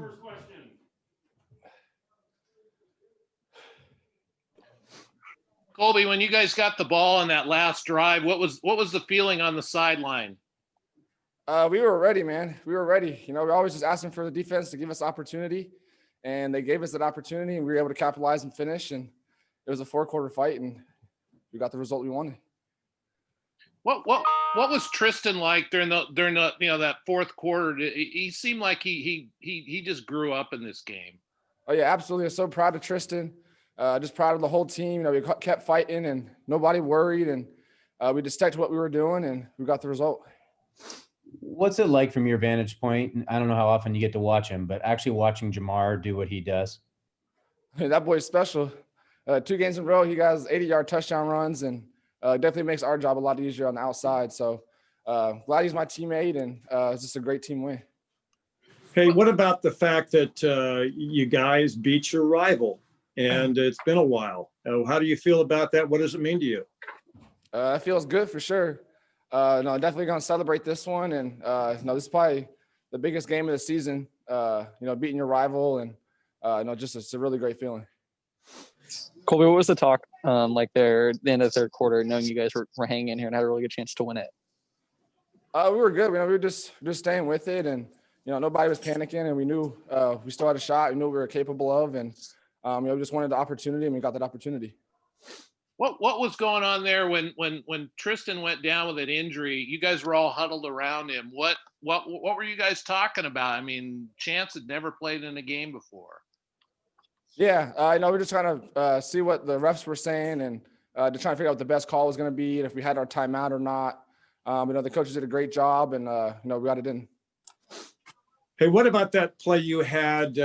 first question. Colby, when you guys got the ball on that last drive, what was the feeling on the sideline? We were ready, man. We were ready. You know, we're always just asking for the defense to give us opportunity, and they gave us that opportunity, and we were able to capitalize and finish. And it was a 4-quarter fight, and we got the result we wanted. What was Tristan like during the that fourth quarter? He seemed like he just grew up in this game. Oh yeah, absolutely. I'm so proud of Tristan. Just proud of the whole team. You know, we kept fighting, and nobody worried, and we just stuck to what we were doing, and we got the result. What's it like from your vantage point? I don't know how often you get to watch him, but actually watching Jamar do what he does. That boy's special. 2 games in a row, he got 80-yard touchdown runs, and definitely makes our job a lot easier on the outside. So glad he's my teammate, and it's just a great team win. Hey, what about the fact that you guys beat your rival, and it's been a while? How do you feel about that? What does it mean to you? It feels good for sure. No, definitely going to celebrate this one. And, this is probably the biggest game of the season, beating your rival. And, it's a really great feeling. Colby, what was the talk like there at the end of the third quarter, knowing you guys were hanging in here and had a really good chance to win it? We were good. We were just staying with it. And, nobody was panicking. And we knew we still had a shot. We knew we were capable of. And, we just wanted the opportunity, and we got that opportunity. What was going on there when Tristan went down with an injury? You guys were all huddled around him. What were you guys talking about? I mean, Chance had never played in a game before. Yeah, we're just trying to see what the refs were saying, and to try to figure out what the best call was going to be, and if we had our timeout or not. The coaches did a great job, and we got it in. Hey, what about that play you had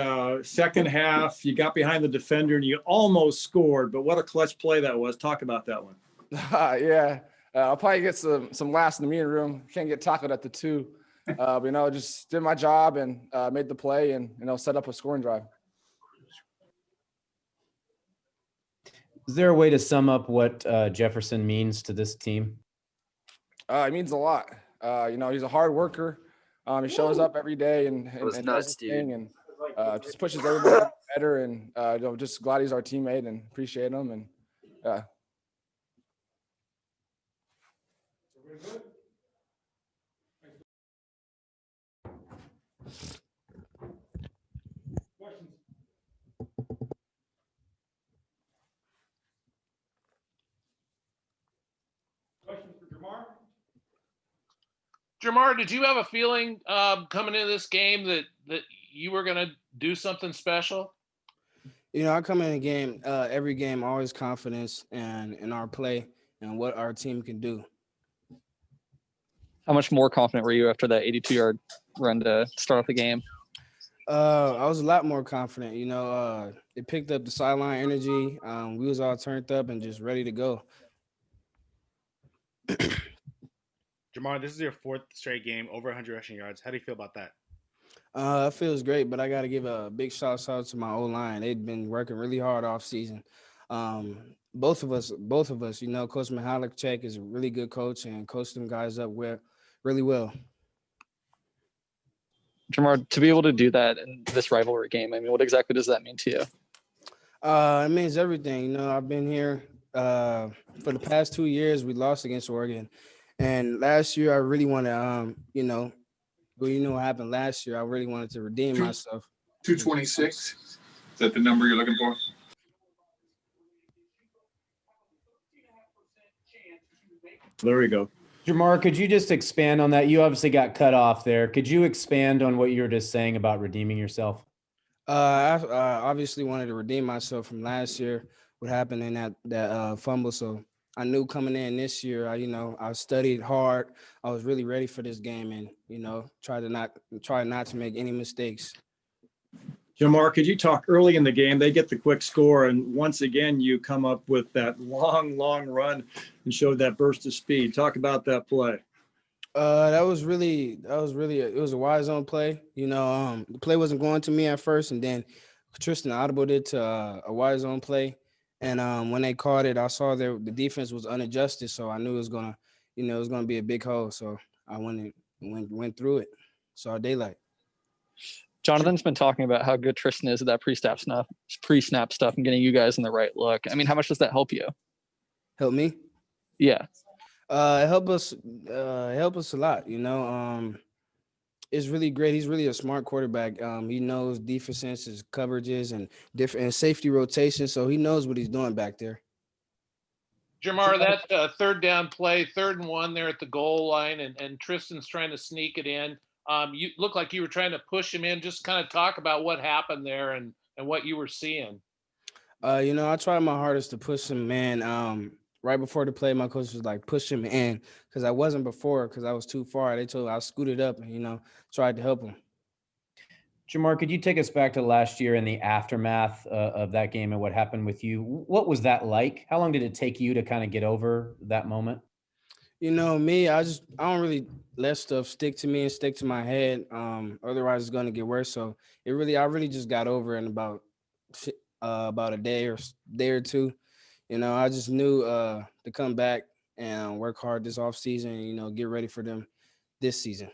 second half? You got behind the defender and you almost scored, but what a clutch play that was. Talk about that one. Yeah, I'll probably get some laughs in the meeting room. Can't get tackled at the 2. But, just did my job and made the play and, set up a scoring drive. Is there a way to sum up what Jefferson means to this team? It means a lot. He's a hard worker. He shows up every day and does his thing, and just pushes everybody better. And just glad he's our teammate and appreciate him. And Questions for Jamar? Jamar, did you have a feeling coming into this game that you were going to do something special? I come in a game, every game, always confidence in our play and what our team can do. How much more confident were you after that 82-yard run to start off the game? I was a lot more confident. It picked up the sideline energy. We was all turned up and just ready to go. Jamar, this is your 4th straight game, over 100 rushing yards. How do you feel about that? It feels great, but I got to give a big shout out to my O-line. They've been working really hard off season. Both of us, Coach Mihalik is a really good coach and coached them guys up really well. Jamar, to be able to do that in this rivalry game, I mean, what exactly does that mean to you? It means everything. I've been here for the past 2 years. We lost against Oregon. And last year, I really wanted, what happened last year. I really wanted to redeem myself. 226. Is that the number you're looking for? There we go. Jamar, could you just expand on that? You obviously got cut off there. Could you expand on what you were just saying about redeeming yourself? I obviously wanted to redeem myself from last year, what happened in that fumble. So I knew coming in this year, I studied hard. I was really ready for this game and, try not to make any mistakes. Jamar, could you talk early in the game? They get the quick score, and once again, you come up with that long run and showed that burst of speed. Talk about that play. It was a wide zone play. The play wasn't going to me at first, and then Tristan audibled it to a wide zone play. And when they called it, I saw the defense was unadjusted, so I knew it was gonna be a big hole. So I went through it. Saw daylight. Jonathan's been talking about how good Tristan is at that pre-snap stuff and getting you guys in the right look. I mean, how much does that help you? Help me. Yeah. It help us a lot, you know. It's really great. He's really a smart quarterback. He knows defenses, his coverages, and different and safety rotation, so he knows what he's doing back there. Jamar, that third down play, 3rd and 1 there at the goal line, and Tristan's trying to sneak it in. You look like you were trying to push him in. Just kind of talk about what happened there and what you were seeing. You know, I tried my hardest to push him, man. Right before the play, my coach was like, push him in, because I wasn't before, because I was too far. They told me I scooted up and, you know, tried to help him. Jamar, could you take us back to last year in the aftermath of that game and what happened with you? What was that like? How long did it take you to kind of get over that moment? You know, me, I don't really let stuff stick to me and stick to my head. Otherwise it's gonna get worse. So I really just got over it in about a day or two. You know, I just knew to come back and work hard this off season, you know, get ready for them this season.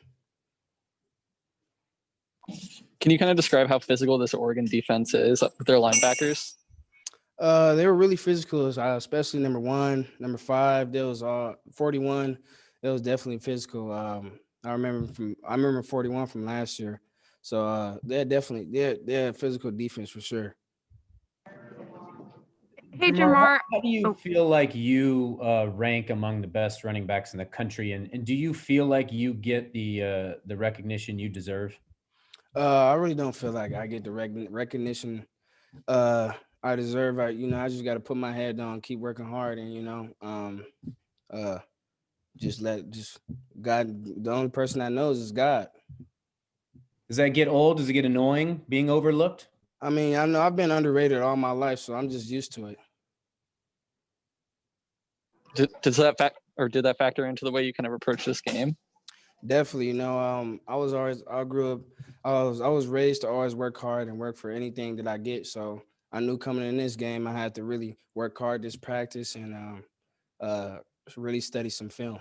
Can you kind of describe how physical this Oregon defense is with their linebackers? They were really physical, especially number 1, number 5. There was 41. It was definitely physical. I remember 41 from last year. So they're a physical defense for sure. Hey, Jamar. How do you feel like you rank among the best running backs in the country, and do you feel like you get the recognition you deserve? I really don't feel like I get the recognition I deserve. I just got to put my head down, keep working hard, and just God. The only person that knows is God. Does that get old? Does it get annoying being overlooked? I mean, I know I've been underrated all my life, so I'm just used to it. Did that factor into the way you kind of approach this game? Definitely, you know, I was raised to always work hard and work for anything that I get. So I knew coming in this game, I had to really work hard this practice and really study some film.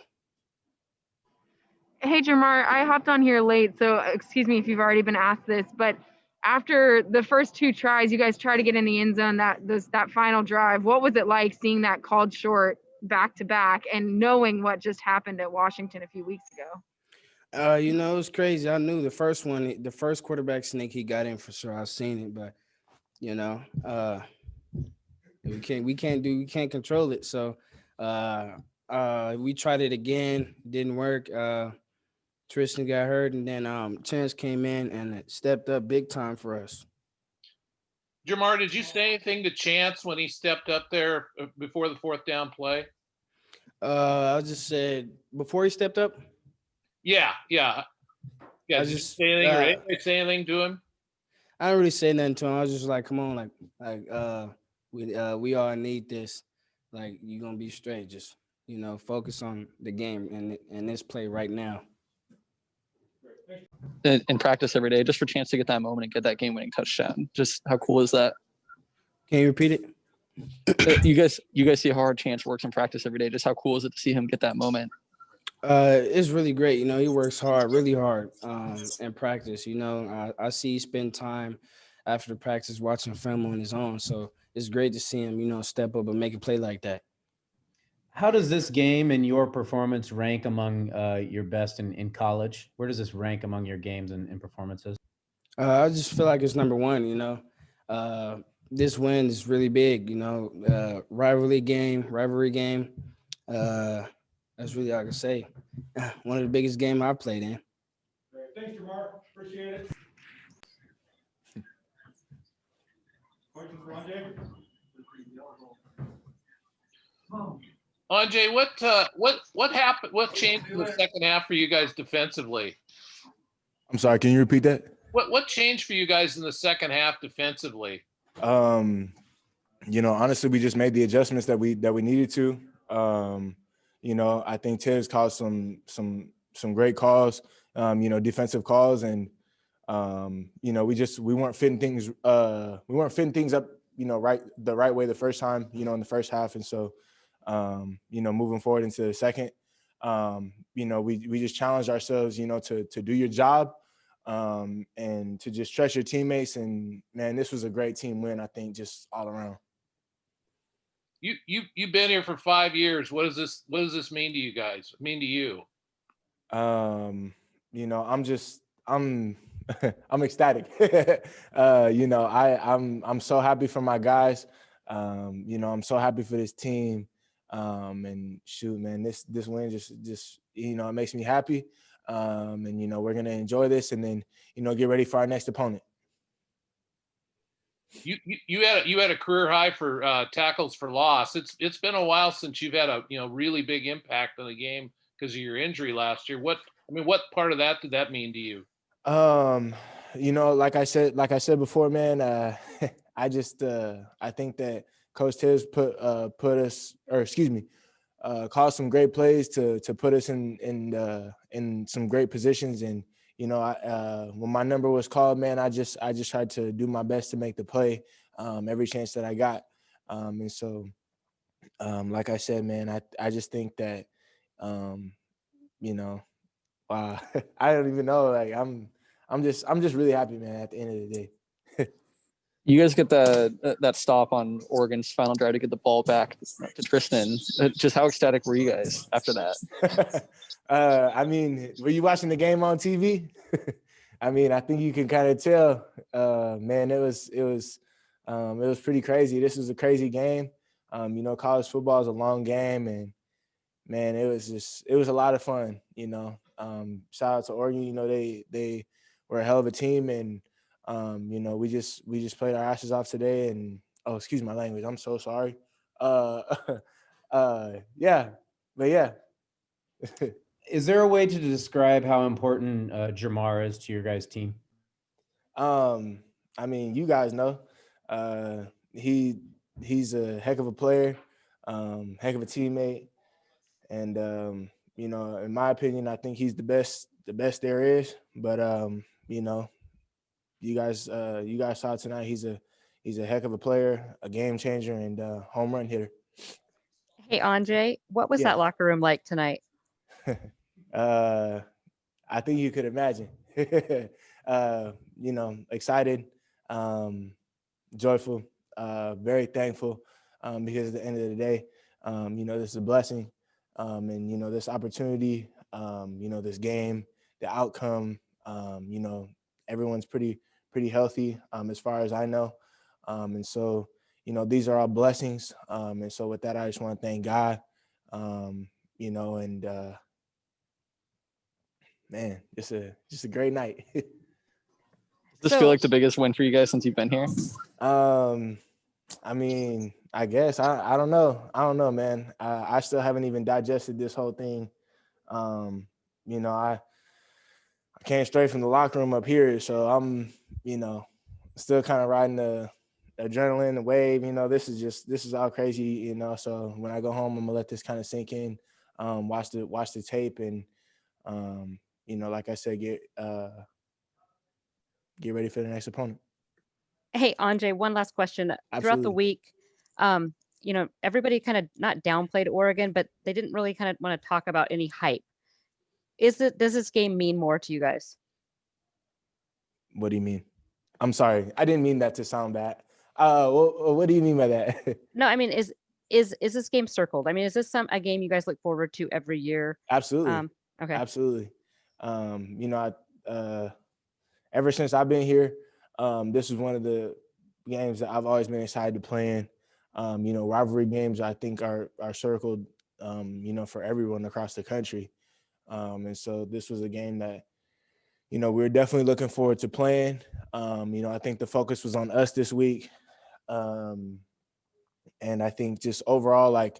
Hey, Jamar, I hopped on here late, so excuse me if you've already been asked this, but after the first 2 tries, you guys try to get in the end zone, that final drive. What was it like seeing that called short back to back and knowing what just happened at Washington a few weeks ago? You know, it was crazy. I knew the first quarterback sneak he got in for sure. I've seen it, but you know, we can't control it. So we tried it again, didn't work. Tristan got hurt, and then Chance came in and it stepped up big time for us. Jamar, did you say anything to Chance when he stepped up there before the 4th down play? I just said before he stepped up. Yeah. I Did you say anything or anybody say anything to him? I didn't really say nothing to him. I was just like, come on, we all need this. Like, you're gonna be straight. Just, you know, focus on the game and this play right now. In practice every day, just for Chance to get that moment and get that game-winning touchdown. Just how cool is that? Can you repeat it? You guys see how hard Chance works in practice every day. Just how cool is it to see him get that moment? It's really great. You know, he works hard, really hard in practice. You know, I see he spend time after the practice watching film on his own. So it's great to see him, you know, step up and make a play like that. How does this game and your performance rank among your best in college? Where does this rank among your games and performances? I just feel like it's number 1, you know. This win is really big, you know, rivalry game. That's really all I can say. One of the biggest games I've played in. Thanks, Jamar. Appreciate it. Questions for Andre? Anjay, what happened? What changed in the second half for you guys defensively? I'm sorry, can you repeat that? What changed for you guys in the second half defensively? You know, honestly, we just made the adjustments that we needed to. You know, I think Tibbs called some great calls, you know, defensive calls, and you know, we weren't fitting things up, you know, the right way the first time, you know, in the first half, and so you know, moving forward into the second, you know, we just challenged ourselves, you know, to do your job, and to just trust your teammates. And man, this was a great team win, I think, just all around. You've been here for 5 years. What does this mean to you guys? Mean to you? You know, I'm I'm ecstatic. You know, I'm so happy for my guys. You know, I'm so happy for this team. And shoot, man, this win just you know, it makes me happy. And you know, we're gonna enjoy this, and then you know, get ready for our next opponent. You had a career high for tackles for loss. It's been a while since you've had a really big impact on the game because of your injury last year. What part of that did that mean to you? You know, like I said before, man, I just I think that Coach Tibbs called some great plays to put us in some great positions. And you know, when my number was called, man, I just tried to do my best to make the play every chance that I got. And so, like I said, man, I just think that you know, wow, I don't even know. Like I'm just really happy, man, at the end of the day. You guys get that stop on Oregon's final drive to get the ball back to Tristan. Just how ecstatic were you guys after that? I mean, were you watching the game on TV? I mean, I think you can kind of tell. Man, it was pretty crazy. This was a crazy game. You know, college football is a long game, and man, it was a lot of fun. You know, shout out to Oregon. You know, they were a hell of a team, and you know, we just played our asses off today. And oh, excuse my language. I'm so sorry. Yeah, but yeah. Is there a way to describe how important Jamar is to your guys' team? I mean, you guys know, he's a heck of a player, heck of a teammate, and you know, in my opinion, I think he's the best there is. But you know, you guys saw tonight. He's a heck of a player, a game changer, and home run hitter. Hey, Andre, what was Yeah. that locker room like tonight? I think you could imagine. You know, excited, joyful, very thankful, because at the end of the day, you know, this is a blessing, and you know, this opportunity, you know, this game, the outcome, you know, everyone's pretty healthy, as far as I know, and so you know, these are all blessings, and so with that, I just want to thank God, you know, and man, just a great night. Does this feel like the biggest win for you guys since you've been here? I mean, I guess I don't know, man. I still haven't even digested this whole thing. You know, I came straight from the locker room up here, so I'm, you know, still kind of riding the adrenaline, the wave. You know, this is all crazy. You know, so when I go home, I'm gonna let this kind of sink in, watch the tape, and you know, like I said, get ready for the next opponent. Hey, Andre, one last question. Throughout the Absolutely. week, you know, everybody kind of not downplayed Oregon, but they didn't really kind of want to talk about any hype. Does this game mean more to you guys? What do you mean? I'm sorry. I didn't mean that to sound bad. What do you mean by that? No, I mean, is this game circled? I mean, is this a game you guys look forward to every year? Absolutely. Okay. Absolutely. You know, ever since I've been here, this is one of the games that I've always been excited to play in. You know, rivalry games I think are circled, you know, for everyone across the country. And so this was a game that, you know, we were definitely looking forward to playing. You know, I think the focus was on us this week. And I think just overall, like,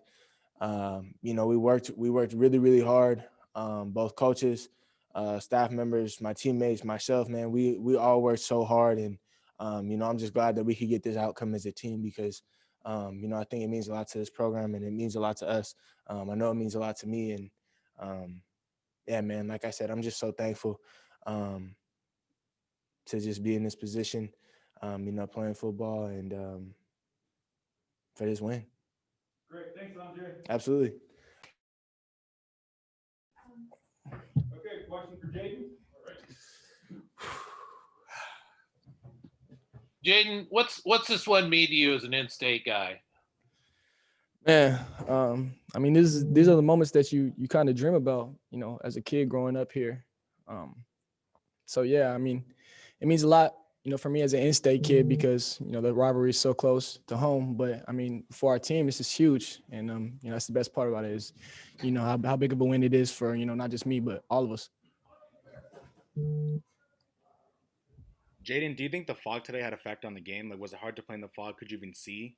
you know, we worked really, really hard. Both coaches, staff members, my teammates, myself, man, we all worked so hard. And, you know, I'm just glad that we could get this outcome as a team because, you know, I think it means a lot to this program and it means a lot to us. I know it means a lot to me. And, yeah, man, like I said, I'm just so thankful to just be in this position, you know, playing football and for this win. Great. Thanks, Andre. Absolutely. Okay, question for Jaden. All right. Jaden, what's this one mean to you as an in-state guy? Man, I mean, these are the moments that you kind of dream about, you know, as a kid growing up here. So yeah, I mean, it means a lot, you know, for me as an in-state kid because you know the rivalry is so close to home. But I mean, for our team, this is huge, and you know, that's the best part about it is, you know, how big of a win it is for, you know, not just me but all of us. Jaden, do you think the fog today had effect on the game? Like, was it hard to play in the fog? Could you even see?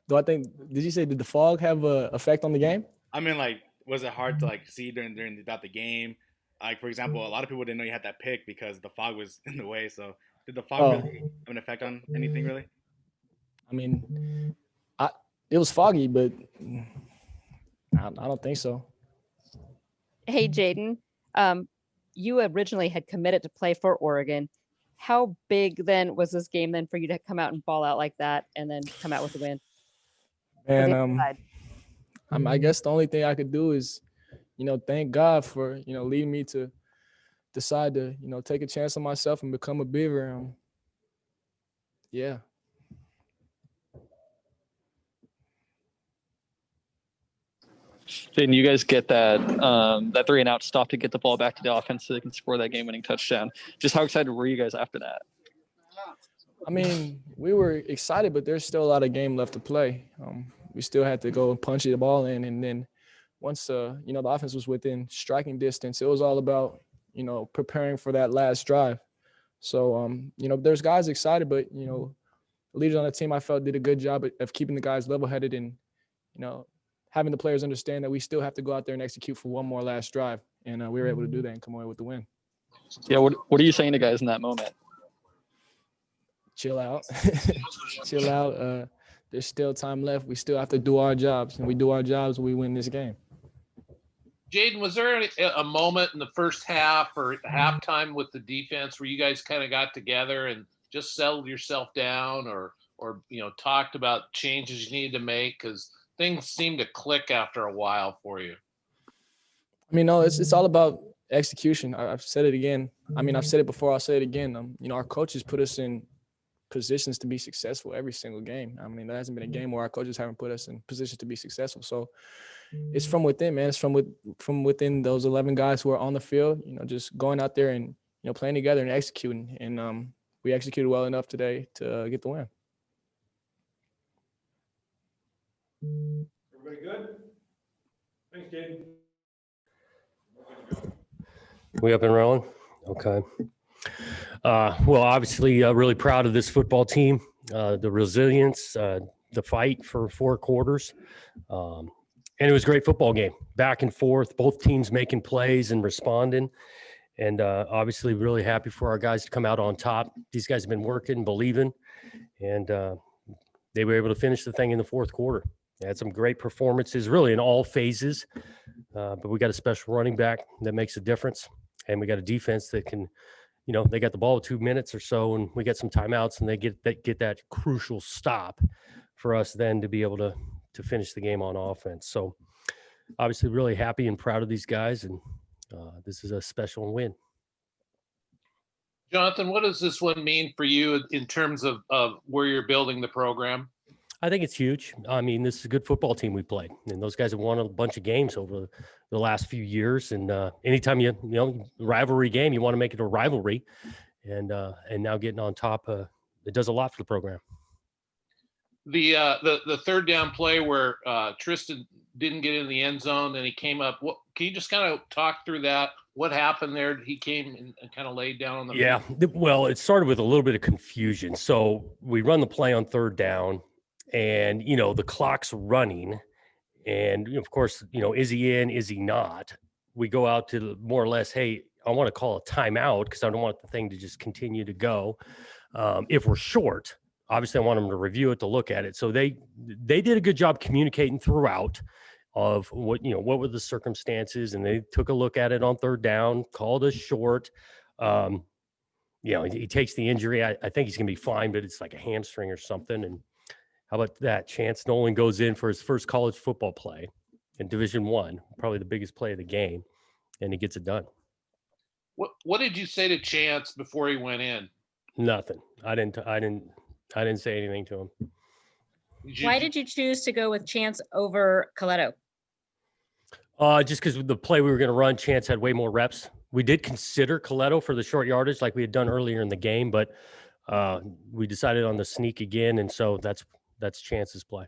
Did you say, did the fog have a effect on the game? I mean, like, was it hard to like see throughout the game? Like, for example, a lot of people didn't know you had that pick because the fog was in the way. So, did the fog really have an effect on anything? Really? I mean, it was foggy, but I don't think so. Hey, Jaden, you originally had committed to play for Oregon. How big then was this game then for you to come out and ball out like that and then come out with the win? And I guess the only thing I could do is, you know, thank God for, you know, leading me to decide to, you know, take a chance on myself and become a Beaver. Yeah. Jaden, you guys get that 3-and-out stop to get the ball back to the offense so they can score that game-winning touchdown. Just how excited were you guys after that? I mean, we were excited, but there's still a lot of game left to play. We still had to go punch the ball in, and then once you know, the offense was within striking distance, it was all about, you know, preparing for that last drive. So you know, there's guys excited, but you know, the leaders on the team I felt did a good job of keeping the guys level-headed and, you know, having the players understand that we still have to go out there and execute for one more last drive, and we were able to do that and come away with the win. Yeah, what are you saying to guys in that moment? Chill out. Chill out. There's still time left. We still have to do our jobs, and we do our jobs, we win this game. Jaden, was there a moment in the first half or halftime with the defense where you guys kind of got together and just settled yourself down, or you know, talked about changes you needed to make, because things seemed to click after a while for you? I mean, no, it's all about execution. I've said it again. I mean, I've said it before. I'll say it again. You know, our coaches put us in positions to be successful every single game. I mean, there hasn't been a game where our coaches haven't put us in positions to be successful. So it's from within, man. It's from within those 11 guys who are on the field, you know, just going out there and, you know, playing together and executing. And we executed well enough today to get the win. Everybody good? Thanks, Jaden. We up and rolling? Okay. Well, obviously, really proud of this football team, the resilience, the fight for 4 quarters. And it was a great football game, back and forth, both teams making plays and responding. And obviously, really happy for our guys to come out on top. These guys have been working, believing, and they were able to finish the thing in the 4th quarter. They had some great performances, really in all phases. But we got a special running back that makes a difference. And we got a defense that can, you know, they got the ball with 2 minutes or so, and we get some timeouts, and they get that crucial stop for us then to be able to finish the game on offense. So obviously really happy and proud of these guys, and this is a special win. Jonathan, what does this one mean for you in terms of where you're building the program? I think it's huge. I mean, this is a good football team we played, and those guys have won a bunch of games over the last few years. And anytime you know, rivalry game, you want to make it a rivalry, and now getting on top, it does a lot for the program. The third down play where Tristan didn't get in the end zone and he came up. Can you just kind of talk through that? What happened there? He came and kind of laid down on the field. Well, it started with a little bit of confusion. So we run the play on third down, and you know the clock's running, and you know, of course, you know, is he in? Is he not? We go out to more or less, hey, I want to call a timeout because I don't want the thing to just continue to go. If we're short, obviously I want them to review it, to look at it. So they did a good job communicating throughout of what, you know, what were the circumstances, and they took a look at it on third down, called us short. You know, he takes the injury. I think he's gonna be fine, but it's like a hamstring or something. And how about that? Chance Nolan goes in for his first college football play in Division I, probably the biggest play of the game, and he gets it done. What did you say to Chance before he went in? Nothing. I didn't say anything to him. Why did you choose to go with Chance over Coletto? Just because the play we were going to run, Chance had way more reps. We did consider Coletto for the short yardage like we had done earlier in the game, but we decided on the sneak again, and so that's Chance's play.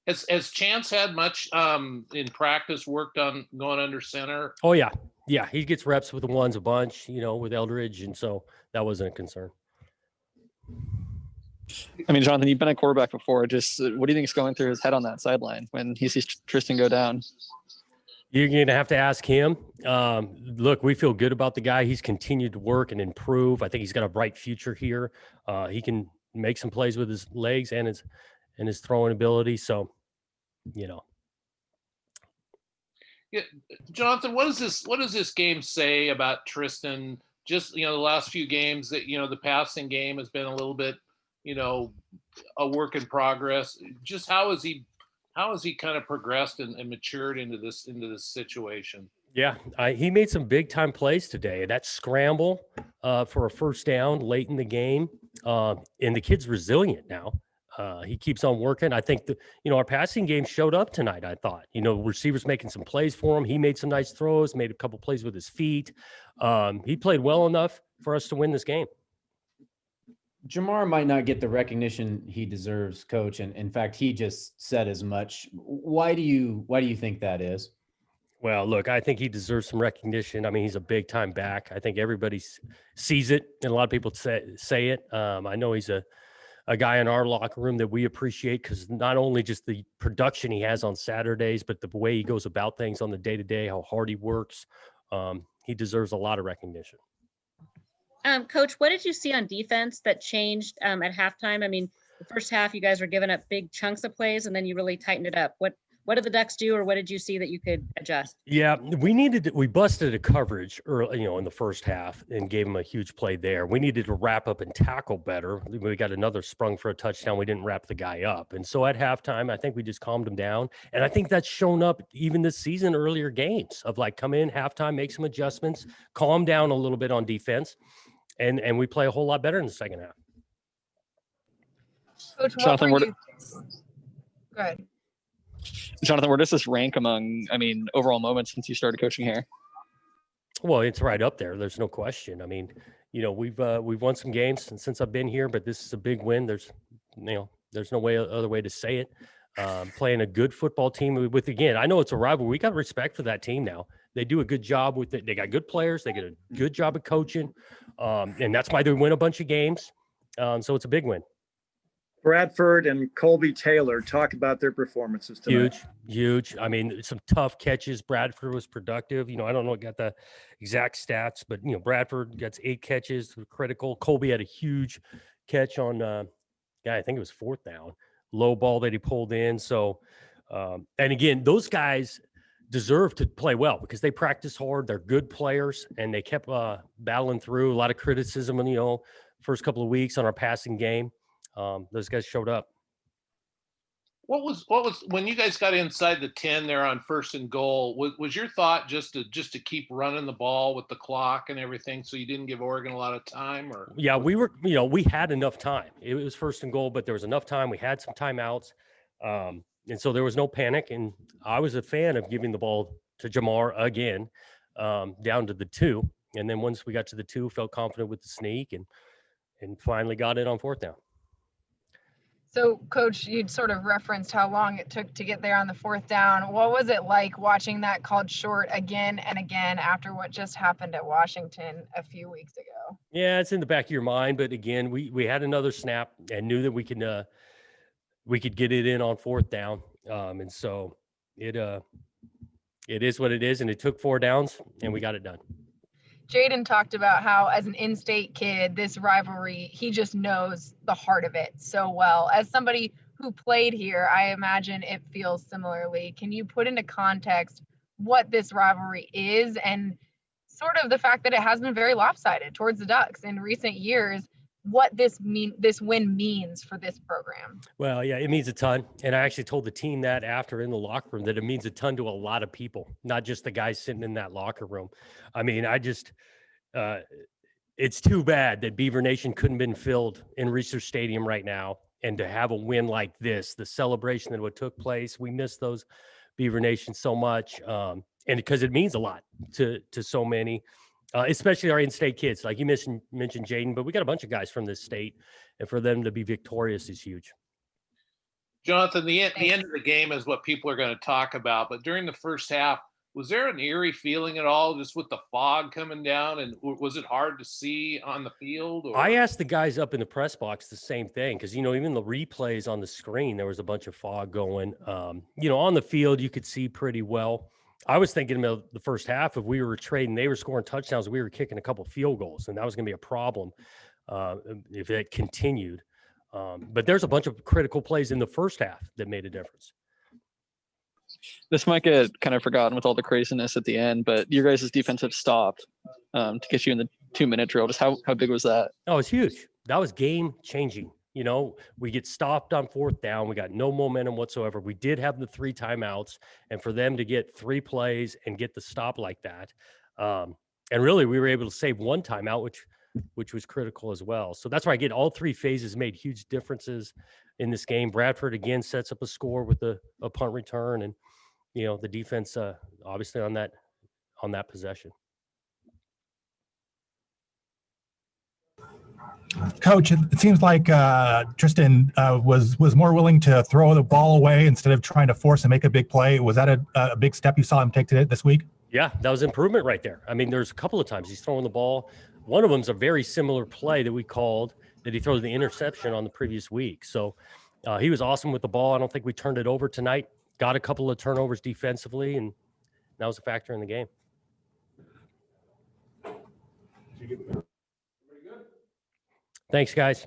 Has Chance had much in practice worked on going under center? Oh yeah, he gets reps with the ones a bunch, with Eldridge, and so that wasn't a concern. I mean, Jonathan, you've been a quarterback before. Just what do you think is going through his head on that sideline when he sees Tristan go down? You're going to have to ask him. Look, we feel good about the guy. He's continued to work and improve. I think he's got a bright future here. He can make some plays with his legs and his throwing ability. So, Yeah, Jonathan, what does this game say about Tristan? Just, the last few games that, the passing game has been a little bit, a work in progress. Just how has he kind of progressed and matured into this situation? Yeah, he made some big time plays today. That scramble for a first down late in the game, and the kid's resilient now. He keeps on working. I think our passing game showed up tonight. I thought, receivers making some plays for him. He made some nice throws, made a couple plays with his feet. He played well enough for us to win this game. Jamar might not get the recognition he deserves, Coach, and in fact, he just said as much. Why do you think that is? Well, look, I think he deserves some recognition. I mean, he's a big time back. I think everybody sees it, and a lot of people say it. I know he's a guy in our locker room that we appreciate because not only just the production he has on Saturdays, but the way he goes about things on the day-to-day, how hard he works. He deserves a lot of recognition. Coach, what did you see on defense that changed at halftime? I mean, the first half, you guys were giving up big chunks of plays, and then you really tightened it up. What did the Ducks do, or what did you see that you could adjust? Yeah, we busted a coverage early, in the first half and gave him a huge play there. We needed to wrap up and tackle better. We got another sprung for a touchdown. We didn't wrap the guy up. And so at halftime, I think we just calmed him down. And I think that's shown up even this season, earlier games of like come in halftime, make some adjustments, calm down a little bit on defense. And we play a whole lot better in the second half. Coach, Jonathan, go ahead. Jonathan, where does this rank among, overall moments since you started coaching here? Well, it's right up there. There's no question. I mean, we've won some games since I've been here, but this is a big win. There's no other way to say it. Playing a good football team with, again, I know it's a rivalry. We got respect for that team now. They do a good job with it. They got good players. They get a good job of coaching. And that's why they win a bunch of games. So it's a big win. Bradford and Colby Taylor, talk about their performances tonight. Huge. I mean, some tough catches. Bradford was productive. I don't know, got the exact stats, but Bradford got 8 catches, critical. Colby had a huge catch on, I think it was 4th down, low ball that he pulled in. So, and again, those guys deserve to play well because they practice hard. They're good players, and they kept battling through a lot of criticism in first couple of weeks on our passing game. Those guys showed up. What was when you guys got inside the 10 there on 1st and goal? Was your thought just to keep running the ball with the clock and everything, so you didn't give Oregon a lot of time? Or yeah, we were. We had enough time. It was 1st and goal, but there was enough time. We had some timeouts, and so there was no panic. And I was a fan of giving the ball to Jamar again, down to the 2, and then once we got to the 2, felt confident with the sneak and finally got it on 4th down. So, Coach, you'd sort of referenced how long it took to get there on the 4th down. What was it like watching that called short again and again after what just happened at Washington a few weeks ago? Yeah, it's in the back of your mind, but again, we had another snap and knew that we could get it in on 4th down, and so it is what it is, and it took 4 downs, and we got it done. Jaden talked about how, as an in-state kid, this rivalry, he just knows the heart of it so well. As somebody who played here, I imagine it feels similarly. Can you put into context what this rivalry is and sort of the fact that it has been very lopsided towards the Ducks in recent years, what this win means for this program? Well, yeah, it means a ton. And I actually told the team that after in the locker room that it means a ton to a lot of people, not just the guys sitting in that locker room. I mean, it's too bad that Beaver Nation couldn't have been filled in Research Stadium right now. And to have a win like this, the celebration that what took place, we miss those Beaver Nation so much. And because it means a lot to so many, especially our in-state kids. Like you mentioned Jaden, but we got a bunch of guys from this state, and for them to be victorious is huge. Jonathan, the end of the game is what people are going to talk about. But during the first half, was there an eerie feeling at all, just with the fog coming down, and was it hard to see on the field? Or? I asked the guys up in the press box the same thing, because even the replays on the screen, there was a bunch of fog going. On the field, you could see pretty well. I was thinking about the first half, if we were trading, they were scoring touchdowns, we were kicking a couple field goals, and that was going to be a problem if it continued. But there's a bunch of critical plays in the first half that made a difference. This might get kind of forgotten with all the craziness at the end, but your guys' defensive stop to get you in the 2-minute drill, just how big was that? Oh, it's huge. That was game changing. We get stopped on 4th down. We got no momentum whatsoever. We did have the 3 timeouts, and for them to get 3 plays and get the stop like that. And really we were able to save 1 timeout, which was critical as well. So that's why I get all 3 phases made huge differences in this game. Bradford again sets up a score with a punt return, and the defense obviously on that possession. Coach, it seems like Tristan was more willing to throw the ball away instead of trying to force and make a big play. Was that a big step you saw him take today, this week? Yeah, that was improvement right there. I mean, there's a couple of times he's throwing the ball. One of them's a very similar play that we called that he throws the interception on the previous week. So he was awesome with the ball. I don't think we turned it over tonight. Got a couple of turnovers defensively, and that was a factor in the game. Thanks, guys.